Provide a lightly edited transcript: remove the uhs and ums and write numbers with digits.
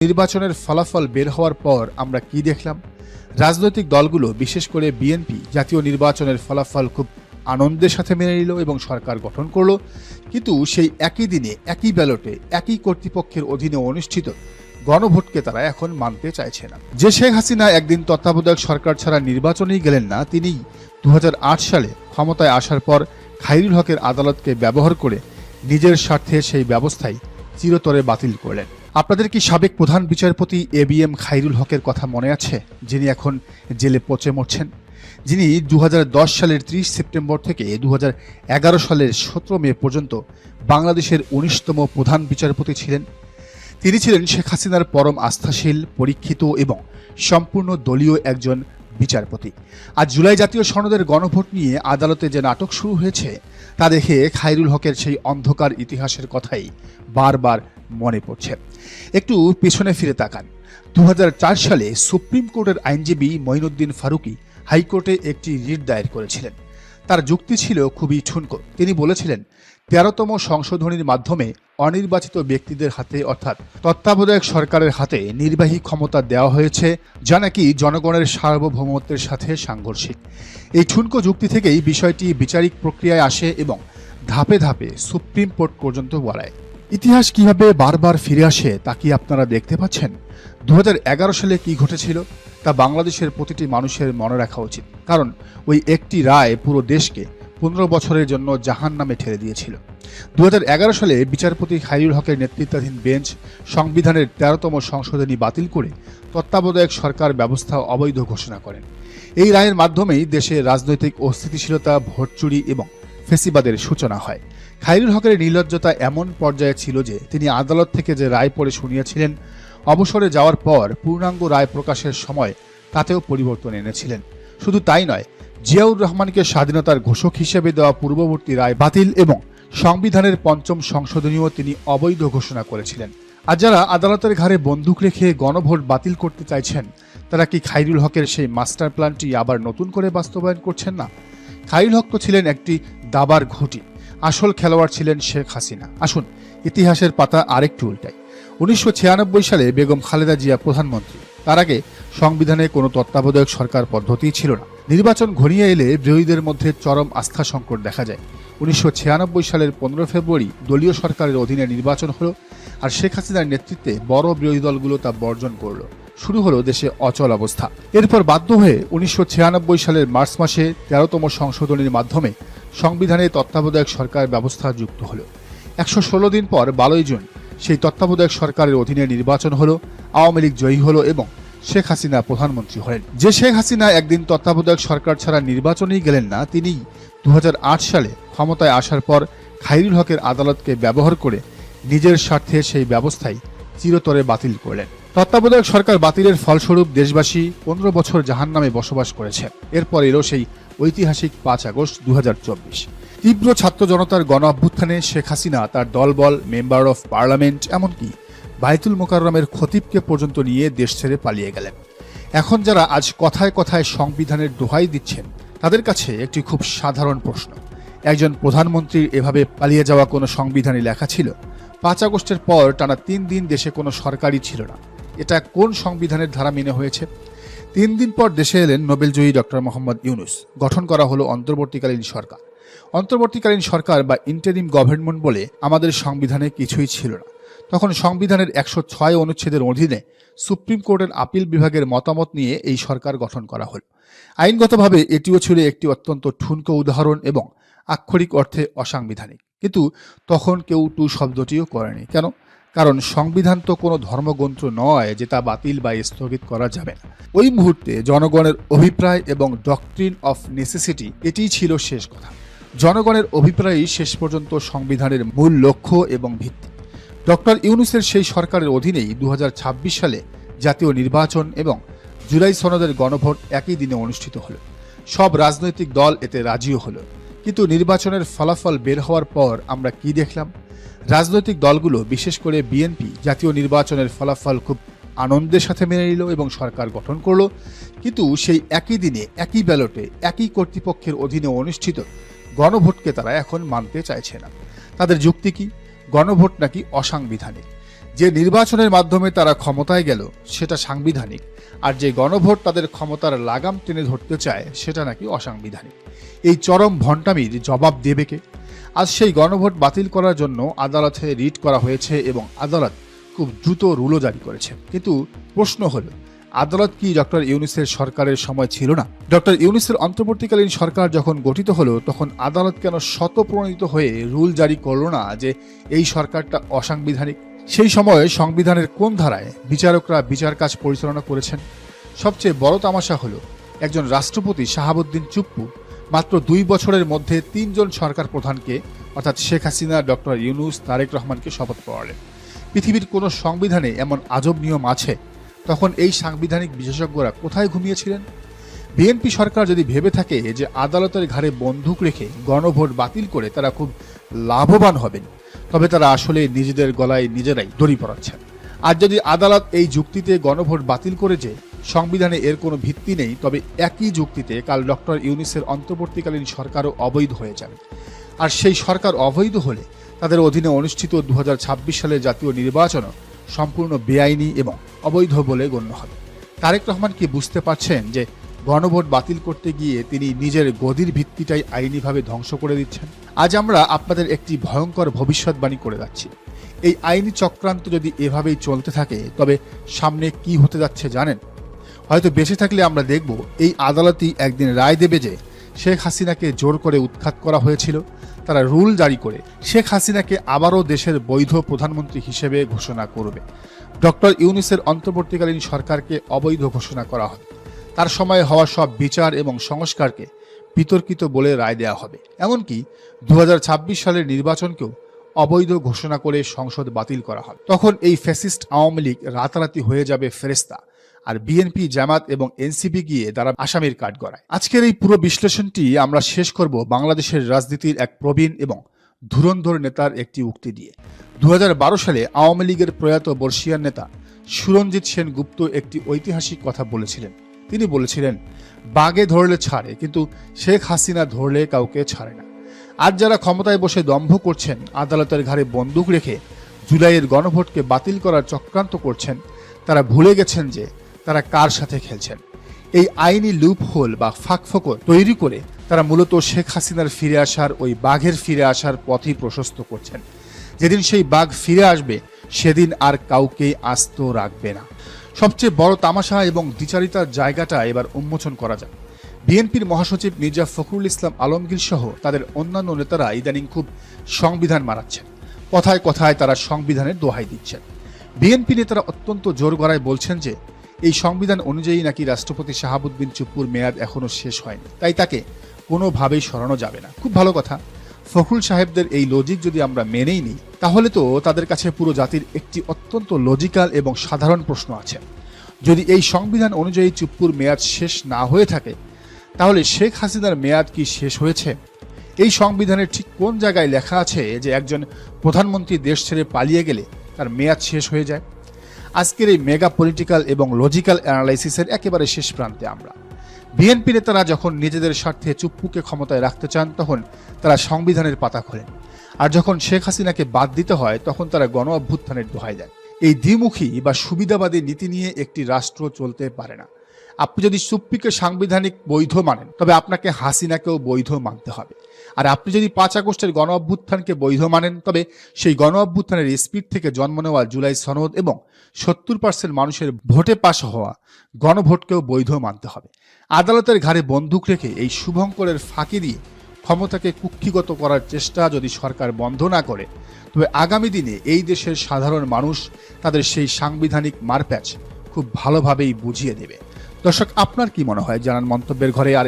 নির্বাচনের ফলাফল বের হওয়ার পর আমরা কি দেখলাম? রাজনৈতিক দলগুলো বিশেষ করে বিএনপি জাতীয় নির্বাচনের ফলাফল খুব আনন্দের সাথে মেনে নিল এবং সরকার গঠন করলো। কিন্তু সেই একই দিনে একই ব্যালটে একই কর্তৃপক্ষের অধীনে অনুষ্ঠিত গণভোটকে তারা এখন মানতে চাইছে না। যে শেখ হাসিনা একদিন তত্ত্বাবধায়ক সরকার ছাড়া নির্বাচনেই গেলেন না, তিনি 2008 সালে ক্ষমতায় আসার পর খায়রুল হকের আদালতকে ব্যবহার করে নিজের স্বার্থে সেই ব্যবস্থাই চিরতরে বাতিল করলেন। আপনাদের কি সাবেক প্রধান বিচারপতি ABM খায়রুল হকের কথা মনে আছে, যিনি এখন জেলে পচে মরছেন? যিনি 2010 সালের 30 সেপ্টেম্বর থেকে 2011 সালের 17 মে পর্যন্ত বাংলাদেশের 19তম প্রধান বিচারপতি ছিলেন। তিনি ছিলেন শেখ হাসিনার পরম আস্থাশীল, পরীক্ষিত এবং সম্পূর্ণ দলীয় একজন বিচারপতি। আজ জুলাই জাতীয় সনদের গণভোট নিয়ে আদালতে যে নাটক শুরু হয়েছে তা দেখে খায়রুল হকের সেই অন্ধকার ইতিহাসের কথাই বারবার মনে পড়ছে। একটু পেছনে ফিরে তাকান। 2004 সালে সুপ্রিম কোর্টের আইনজীবী মঈনুদ্দিন ফারুকী হাইকোর্টে একটি রিট দায়ের করেছিলেন। তার যুক্তি ছিল খুবই ঠুনকো। তিনি বলেছিলেন 13তম সংশোধনীর মাধ্যমে অনির্বাচিত ব্যক্তিদের হাতে অর্থাৎ তত্ত্বাবধায়ক সরকারের হাতে নির্বাহী ক্ষমতা দেওয়া হয়েছে, যা নাকি জনগণের সার্বভৌমত্বের সাথে সাংঘর্ষিক। এই ঠুনকো যুক্তি থেকেই বিষয়টি বিচারিক প্রক্রিয়ায় আসে এবং ধাপে ধাপে সুপ্রিম কোর্ট পর্যন্ত গড়ায়। ইতিহাস কিভাবে বারবার ফিরে আসে তা কি আপনারা দেখতে পাচ্ছেন? 2011 সালে কি ঘটেছিল তা বাংলাদেশের প্রতিটি মানুষের মনে রাখা উচিত, কারণ ওই একটি রায় পুরো দেশকে 15 বছরের জন্য জাহান্নামে ঠেলে দিয়েছিল। 2011 সালে বিচারপতি খায়রুল হকের নেতৃত্বাধীন বেঞ্চ সংবিধানের 13তম সংশোধনী বাতিল করে তত্ত্বাবধায়ক সরকার ব্যবস্থা অবৈধ ঘোষণা করেন। এই রায়ের মাধ্যমেই দেশের রাজনৈতিক অস্থিতিশীলতা, ভোট চুরি এবং ফেসিবাদের সূচনা হয়। খায়রুল হকের নির্লজ্জতা এমন পর্যায়ে ছিল যে তিনি আদালত থেকে যে রায় পড়ে শুনিয়েছিলেন, অবসরে যাওয়ার পর পূর্ণাঙ্গ রায় প্রকাশের সময় তাতেও পরিবর্তন এনেছিলেন। শুধু তাই নয়, জিয়াউর রহমানকে স্বাধীনতার ঘোষক হিসেবে দেওয়া পূর্ববর্তী রায় বাতিল এবং সংবিধানের 5ম সংশোধনীও তিনি অবৈধ ঘোষণা করেছিলেন। আর যারা আদালতের ঘাড়ে বন্দুক রেখে গণভোট বাতিল করতে চাইছেন, তারা কি খায়রুল হকের সেই মাস্টার প্ল্যানটি আবার নতুন করে বাস্তবায়ন করছেন না? খায়রুল হক তো ছিলেন একটি দাবার ঘুঁটি, আসল খেলোয়াড় ছিলেন শেখ হাসিনা। আসুন ইতিহাসের পাতা আরেকটু উল্টাই। 1996 সালে বেগম খালেদা জিয়া প্রধানমন্ত্রী। তার আগে সংবিধানে কোনো তত্ত্বাবধায়ক সরকার পদ্ধতিই ছিল না। নির্বাচন ঘনিয়ে এলে বিরোধীদের মধ্যে চরম আস্থা সংকট দেখা যায়। 1996 সালের 15 ফেব্রুয়ারি দলীয় সরকারের অধীনে নির্বাচন হলো, আর শেখ হাসিনার নেতৃত্বে বড় বিরোধী দলগুলো তা বর্জন করল। শুরু হলো দেশে অচল অবস্থা। এরপর বাধ্য হয়ে 1996 সালের মার্চ মাসে 13তম সংশোধনীর মাধ্যমে সংবিধানে তত্ত্বাবধায়ক সরকার ব্যবস্থা যুক্ত হলো। 116 দিন পর 12 জুন সেই তত্ত্বাবধায়ক সরকারের অধীনে নির্বাচন হলো, আওয়ামী লীগ জয়ী হলো এবং শেখ হাসিনা প্রধানমন্ত্রী হলেন। যে শেখ হাসিনা একদিন তত্ত্বাবধায়ক সরকার ছাড়া নির্বাচনেই গেলেন না, তিনি 2008 সালে ক্ষমতায় আসার পর খায়রুল হকের আদালতকে ব্যবহার করে নিজের স্বার্থে সেই ব্যবস্থাই চিরতরে বাতিল করলেন। তত্ত্বাবধায়ক সরকার বাতিলের ফলস্বরূপ দেশবাসী 15 বছর জাহান্নামে বসবাস করেছে। এরপর এলো সেই ঐতিহাসিক 5 আগস্ট 2024। তীব্র ছাত্র জনতার গণ অভ্যুত্থানে শেখ হাসিনা তার দলবল, মেম্বার অফ পার্লামেন্ট, এমনকি বাইতুল মোকাররমের খতিবকে পর্যন্ত নিয়ে দেশ ছেড়ে পালিয়ে গেলেন। এখন যারা আজ কথায় কথায় সংবিধানের দোহাই দিচ্ছেন, তাদের কাছে একটি খুব সাধারণ প্রশ্ন: একজন প্রধানমন্ত্রীর এভাবে পালিয়ে যাওয়া কোনো সংবিধানে লেখা ছিল? 5 আগস্টের পর টানা 3 দিন দেশে কোনো সরকারই ছিল না। এটা কোন সংবিধানের ধারা মেনে হয়েছে? 3 দিন পর দেশে এলেন নোবেলজয়ী ডক্টর মোহাম্মদ ইউনূস। গঠন করা হলো অন্তর্বর্তীকালীন সরকার। অন্তর্বর্তীকালীন সরকার বা ইন্টারিম গভর্নমেন্ট বলে আমাদের সংবিধানে কিছুই ছিল না। তখন সংবিধানের 106 অনুচ্ছেদের অধীনে সুপ্রিম কোর্টের আপিল বিভাগের মতামত নিয়ে এই সরকার গঠন করা হল। আইনগতভাবে এটিও ছিল একটি অত্যন্ত ঠুনকো উদাহরণ এবং আক্ষরিক অর্থে অসাংবিধানিক। কিন্তু তখন কেউ টু শব্দটিও করেনি। কেন? কারণ সংবিধান তো কোনো ধর্মগ্রন্থ নয় যে তা বাতিল বা স্থগিত করা যাবে না। ওই মুহূর্তে জনগণের অভিপ্রায় এবং ডক্ট্রিন অফ নেসেসিটি, এটিই ছিল শেষ কথা। জনগণের অভিপ্রায়ই শেষ পর্যন্ত সংবিধানের মূল লক্ষ্য এবং ভিত্তি। ডক্টর ইউনূসের সেই সরকারের অধীনেই 2026 সালে জাতীয় নির্বাচন এবং জুলাই সনদের গণভোট একই দিনে অনুষ্ঠিত হলো। সব রাজনৈতিক দল এতে রাজিও হলো। কিন্তু নির্বাচনের ফলাফল বের হওয়ার পর আমরা কি দেখলাম? রাজনৈতিক দলগুলো বিশেষ করে বিএনপি জাতীয় নির্বাচনের ফলাফল খুব আনন্দের সাথে মেনে নিল এবং সরকার গঠন করলো। কিন্তু সেই একই দিনে একই ব্যালটে একই কর্তৃপক্ষের অধীনে অনুষ্ঠিত গণভোটকে তারা এখন মানতে চাইছে না। তাদের যুক্তি কি? গণভোট নাকি অসাংবিধানিক। যে নির্বাচনের মাধ্যমে তারা ক্ষমতায় গেল সেটা সাংবিধানিক, আর যে গণভোট তাদের ক্ষমতার লাগাম টেনে ধরতে চায় সেটা নাকি অসাংবিধানিক। এই চরম ভণ্ডামির জবাব দেবে কে? আজ সেই গণভোট বাতিল করার জন্য আদালতে রিট করা হয়েছে এবং আদালত খুব দ্রুত রুলও জারি করেছে। কিন্তু প্রশ্ন হলো, আদালত কি ডক্টর ইউনূসের সরকারের সময় ছিল না? ডক্টর ইউনূসের অন্তর্বর্তীকালীন সরকার যখন গঠিত হলো তখন আদালত কেন স্বতঃপ্রণোদিত হয়ে রুল জারি করলো না যে এই সরকারটা অসাংবিধানিক? সেই সময়ে সংবিধানের কোন ধারায় বিচারকরা বিচার কাজ পরিচালনা করেছেন? সবচেয়ে বড় তামাশা হলো, একজন রাষ্ট্রপতি শাহাবুদ্দিন চুপ্পু মাত্র 2 বছরের মধ্যে 3 জন সরকার প্রধানকে, অর্থাৎ শেখ হাসিনা, ডক্টর ইউনূস, তারেক রহমানকে শপথ পড়ালেন। পৃথিবীর কোনো সংবিধানে এমন আজব নিয়ম আছে? তখন এই সাংবিধানিক বিশেষজ্ঞরা কোথায় ঘুমিয়েছিলেন? বিএনপি সরকার যদি ভেবে থাকে যে আদালতের ঘাড়ে বন্দুক রেখে গণভোট বাতিল করে তারা খুব লাভবান হবেন, তবে তারা আসলে নিজেদের গলায় নিজেরাই দড়ি পড়াচ্ছেন। আর যদি আদালত এই যুক্তিতে গণভোট বাতিল করে যে সংবিধানে এর কোনো ভিত্তি নেই, তবে একই যুক্তিতে কাল ডক্টর ইউনূসের অন্তর্বর্তীকালীন সরকারও অবৈধ হয়ে যাবে। আর সেই সরকার অবৈধ হলে তাদের অধীনে অনুষ্ঠিত 2026 সালের জাতীয় নির্বাচনও সম্পূর্ণ বেআইনি এবং অবৈধ বলে গণ্য হবে। তারেক রহমান কি বুঝতে পারছেন যে গণভোট বাতিল করতে গিয়ে তিনি নিজের গদির ভিত্তিটাই আইনিভাবে ধ্বংস করে দিচ্ছেন? আজ আমরা আপনাদের একটি ভয়ঙ্কর ভবিষ্যৎবাণী করে যাচ্ছি। এই আইনি চক্রান্ত যদি এভাবেই চলতে থাকে তবে সামনে কি হতে যাচ্ছে জানেন? হয়তো বেঁচে থাকলে আমরা দেখব এই আদালতই একদিন রায় দেবে যে শেখ হাসিনাকে জোর করে উৎখাত করা হয়েছিল। তারা রুল জারি করে শেখ হাসিনাকে আবারও দেশের বৈধ প্রধানমন্ত্রী হিসেবে ঘোষণা করবে। ডক্টর ইউনূসের অন্তর্বর্তীকালীন সরকারকে অবৈধ ঘোষণা করা হবে। তার সময় হওয়া সব বিচার এবং সংস্কারকে বিতর্কিত বলে রায় দেওয়া হবে। এমনকি 2026 সালের নির্বাচনকেও অবৈধ ঘোষণা করে সংসদ বাতিল করা হবে। তখন এই ফ্যাসিস্ট আওয়ামী লীগ রাতারাতি হয়ে যাবে ফেরেস্তা, আর বিএনপি, জামাত এবং এনসিপি গিয়ে তারা আসামির কাঠগড়ায়। আজকের এই পুরো বিশ্লেষণটি আমরা শেষ করব বাংলাদেশের রাজনীতির এক প্রবীণ এবং ধুরন্ধর নেতার একটি উক্তি দিয়ে। 2012 সালে আওয়ামী লীগের প্রয়াত বর্ষিয়ান নেতা সুরঞ্জিত সেনগুপ্ত একটি ঐতিহাসিক কথা বলেছিলেন। তিনি বলেছিলেন, বাগে ধরলে ছাড়ে, কিন্তু শেখ হাসিনা ধরলে কাউকে ছাড়ে না। আজ যারা ক্ষমতায় বসে দম্ভ করছেন, আদালতের ঘাড়ে বন্দুক রেখে জুলাইয়ের গণভোটকে বাতিল করার চক্রান্ত করছেন, তারা ভুলে গেছেন যে তারা কার সাথে খেলছেন। এই আইনি লুপহোল বা ফাঁকফোকর তৈরি করে তারা মূলত শেখ হাসিনার ফিরে আসার, ওই বাঘের ফিরে আসার পথই প্রশস্ত করছেন। যেদিন সেই বাঘ ফিরে আসবে সেদিন আর কাউকেই আস্ত রাখবে না। সবচেয়ে বড় তামাশা এবং দ্বিচারিতার জায়গাটা এবার উন্মোচন করা যায়। বিএনপির মহাসচিব মির্জা ফখরুল ইসলাম আলমগীর সহ তাদের অন্যান্য নেতারা ইদানিং খুব সংবিধান মারাচ্ছেন। কথায় কথায় তারা সংবিধানের দোহাই দিচ্ছেন। বিএনপি নেতারা অত্যন্ত জোর গলায় বলছেন যে এই সংবিধান অনুযায়ী নাকি রাষ্ট্রপতি শাহাবুদ্দিন চুপ্পুর মেয়াদ এখনো শেষ হয়নি, তাই তাকে কোনোভাবেই সরানো যাবে না। খুব ভালো কথা। ফখরুল সাহেবদের এই লজিক যদি আমরা মেনেই নিই, তাহলে তো তাদের কাছে পুরো জাতির একটি অত্যন্ত লজিক্যাল এবং সাধারণ প্রশ্ন আছে। যদি এই সংবিধান অনুযায়ী চুপ্পুর মেয়াদ শেষ না হয়ে থাকে, তাহলে শেখ হাসিনার মেয়াদ কি শেষ হয়েছে? এই সংবিধানের ঠিক কোন জায়গায় লেখা আছে যে একজন প্রধানমন্ত্রী দেশ ছেড়ে পালিয়ে গেলে তার মেয়াদ শেষ হয়ে যায়? আজকের এই মেগা পলিটিক্যাল এবং লজিক্যাল অ্যানালাইসিসের একেবারে শেষ প্রান্তে আমরা। বিএনপি নেতারা যখন নিজেদের স্বার্থে চুপ্পুকে ক্ষমতায় রাখতে চান, তখন তারা সংবিধানের পাতা খোলেন, আর যখন শেখ হাসিনাকে বাদ দিতে হয় তখন তারা গণ অভ্যুত্থানের দোহাই দেন। এই দ্বিমুখী বা সুবিধাবাদী নীতি নিয়ে একটি রাষ্ট্র চলতে পারে না। আপনি যদি চুপ্পুকে সাংবিধানিক বৈধ মানেন, তবে আপনাকে হাসিনাকেও বৈধ মানতে হবে। আর আপনি যদি 5 আগস্টের গণ অভ্যুত্থানকে বৈধ মানেন, তবে সেই গণ অভ্যুত্থানের স্পিড থেকে জন্ম নেওয়া জুলাই সনদ এবং 70% মানুষের ভোটে পাশ হওয়া গণভোটকেও বৈধ মানতে হবে। আদালতের ঘাড়ে বন্দুক রেখে এই শুভঙ্করের ফাঁকি দিয়ে ক্ষমতাকে কুক্ষিগত করার চেষ্টা যদি সরকার বন্ধ না করে, তবে আগামী দিনে এই দেশের সাধারণ মানুষ তাদের সেই সাংবিধানিক মারপ্যাচ খুব ভালোভাবেই বুঝিয়ে দেবে। দর্শক, আপনার কি মনে হয় জানান মন্তব্যের ঘরে। আর